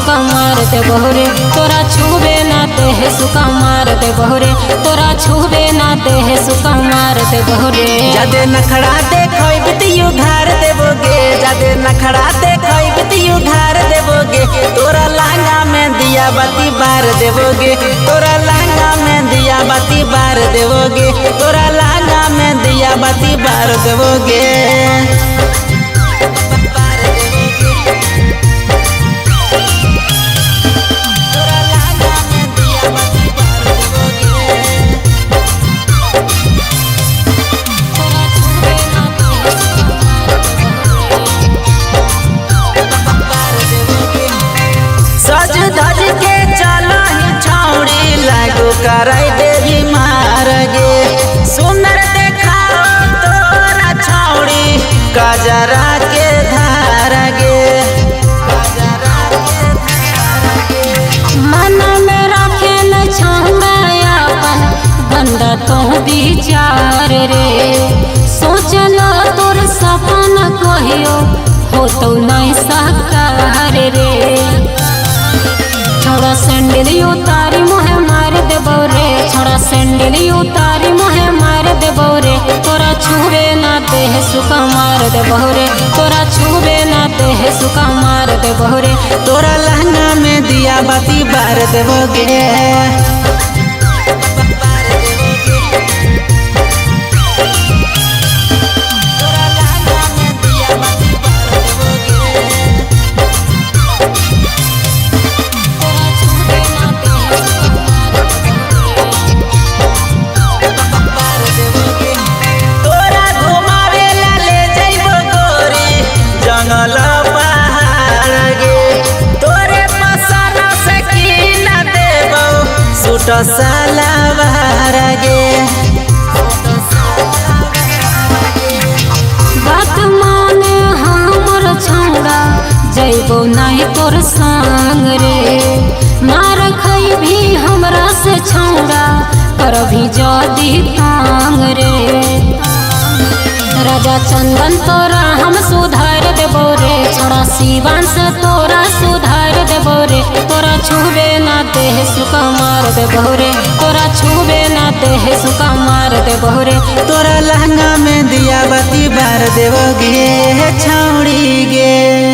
सुका मार दे बहुरे तोरा छुबे ना देह सुका मार दे बहुरे तोरा छुबे ना देह सुका मार दे बहुरे। जादे नखड़ा देखोई बितियु धार देबोगे जादे नखड़ा देखोई बितियु धार देबोगे तोरा लहंगा में दिया बाती बार देबोगे तोरा लहंगा में दिया बाती बार देबोगे तोरा लहंगा में दिया बाती बार देबोगे। धज के चला ही छौड़ी लागू कराई देवी मार गे सुंदर देखा तोरा छौड़ी कजरा के धार गे मन में रखे न छंगा अपन बंदा तो विचार रे सोचला तोर सपना कहियो हो तो नहीं साकार रे छोड़ा सैंडल उतारी मोहे मार दे बौरे छोड़ा सैंडल उतारी मोहे मार दे बौरे तोरा छुबे ना देह सुका मार दे बहुरे तोरा छुबे ना देह सुका मार दे बहुरे तोरा लहंगा में दिया बाती बार देबोगे। सलावार गे बात माने हमर छौड़ा जैबो नहीं तोर संग रे मार खई भी हमरा से छौड़ा कर भी जदी तांग रे राजा चंदन तोरा हम सुधार देबो रे छोड़ा शिवान से तोरा सुधार देबो रे तोरा छुबे ना देह सुका मार दे बहुरे तोरा छुबे ना देह सुका मार दे बहुरे तोरा लहंगा में दिया बाती बार देबोगे छौड़ी गे।